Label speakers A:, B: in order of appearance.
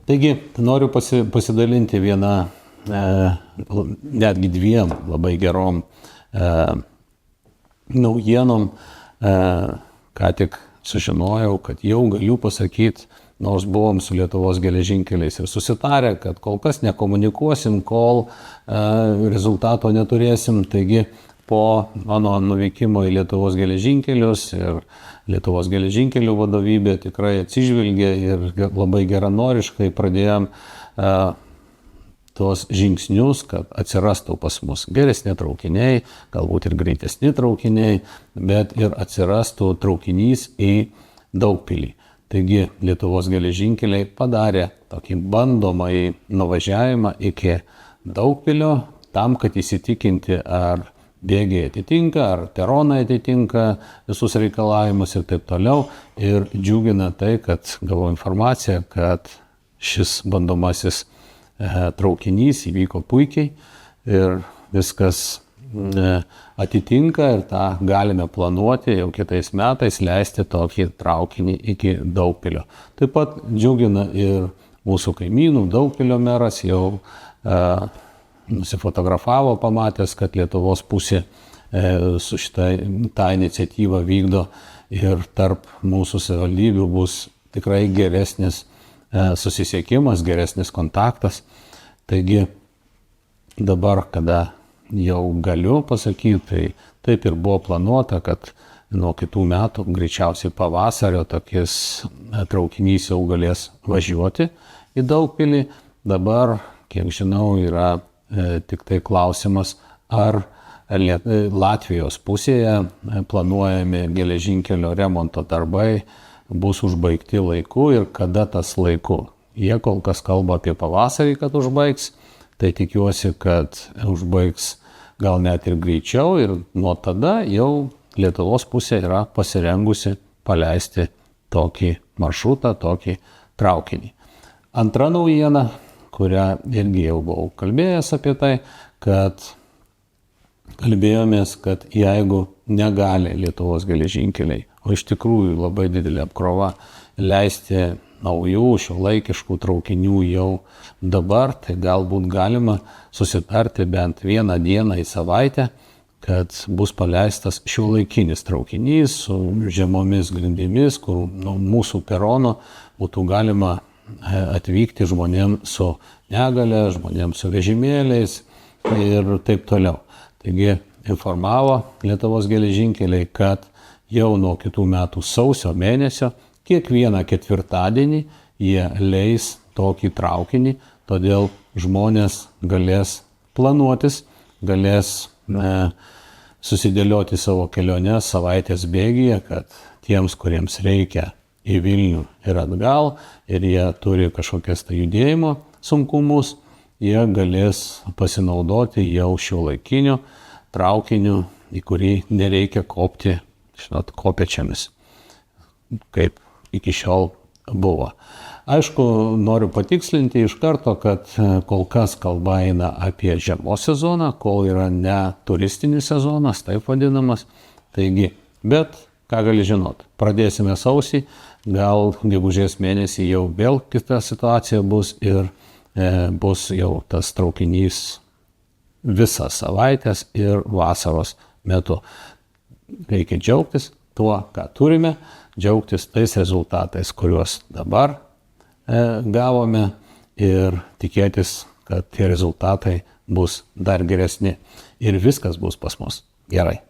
A: Taigi noriu pasidalinti vieną, netgi dviem labai gerom naujienom. Ką tik sužinojau, kad jau galiu pasakyti, nors buvom su Lietuvos geležinkeliais ir susitarę, kad kol kas nekomunikuosim, kol rezultato neturėsim. Taigi po mano nuvykimo į Lietuvos geležinkelius ir Lietuvos geležinkelių vadovybė tikrai atsižvelgė ir labai geranoriškai pradėjom tos žingsnius, kad atsirastų pas mus geresni traukiniai, galbūt ir greitesni traukiniai, bet ir atsirastų traukinys į Daugpilį. Taigi Lietuvos geležinkeliai padarė tokį bandomąjį nuvažiavimą iki Daugpilio tam, kad įsitikinti, ar bėgiai atitinka, ar peronai atitinka visus reikalavimus ir taip toliau. Ir džiugina tai, kad gavau informaciją, kad šis bandomasis traukinys įvyko puikiai ir viskas atitinka ir tą galime planuoti jau kitais metais leisti tokį traukinį iki Daugpilio. Taip pat džiugina ir mūsų kaimynų Daugpilio meras jau nusifotografavo, pamatęs, kad Lietuvos pusė su tą iniciatyvą vykdo ir tarp mūsų savivaldybių bus tikrai geresnis susisiekimas, geresnis kontaktas. Taigi dabar, kada jau galiu pasakyti, tai taip ir buvo planuota, kad nuo kitų metų, greičiausiai pavasario, tokis traukinys jau galės važiuoti į Daugpilį. Dabar, kiek žinau, yra tik tai klausimas, ar Latvijos pusėje planuojami geležinkelio remonto darbai bus užbaigti laiku ir kada tas laiku. Jie kol kas kalba apie pavasarį, kad užbaigs, tai tikiuosi, kad užbaigs gal net ir greičiau ir nuo tada jau Lietuvos pusė yra pasirengusi paleisti tokį maršrutą, tokį traukinį. Antra naujiena, kurią irgi jau buvau kalbėjęs apie tai, kad kalbėjomės, kad jeigu negali Lietuvos geležinkeliai, o iš tikrųjų labai didelė apkrova, leisti naujų šiuolaikiškų traukinių jau dabar, tai galbūt galima susitarti bent vieną dieną į savaitę, kad bus paleistas šiuolaikinis traukinys su žemomis grindimis, kur nuo mūsų perono būtų galima atvykti žmonėms su negale, žmonėms su vežimėliais ir taip toliau. Taigi informavo Lietuvos geležinkeliai, kad jau nuo kitų metų sausio mėnesio kiekvieną ketvirtadienį jie leis tokį traukinį, todėl žmonės galės planuotis, galės susidėlioti savo keliones savaitės bėgyje, kad tiems, kuriems reikia į Vilnių ir atgal ir jie turi kažkokias tai judėjimo sunkumus, jie galės pasinaudoti jau šiuolaikiniu traukiniu, į kurį nereikia kopti, kopėčiamis, kaip iki šiol buvo. Aišku, noriu patikslinti iš karto, kad kol kas kalba eina apie žiemos sezoną, kol yra ne turistinis sezonas, taip vadinamas. Taigi, bet ką gali žinot, pradėsime sausį, gal gegužės mėnesį jau vėl kita situacija bus ir bus jau tas traukinys visas savaitės ir vasaros metu. Reikia džiaugtis tuo, ką turime, džiaugtis tais rezultatais, kuriuos dabar gavome ir tikėtis, kad tie rezultatai bus dar geresni ir viskas bus pas mus gerai.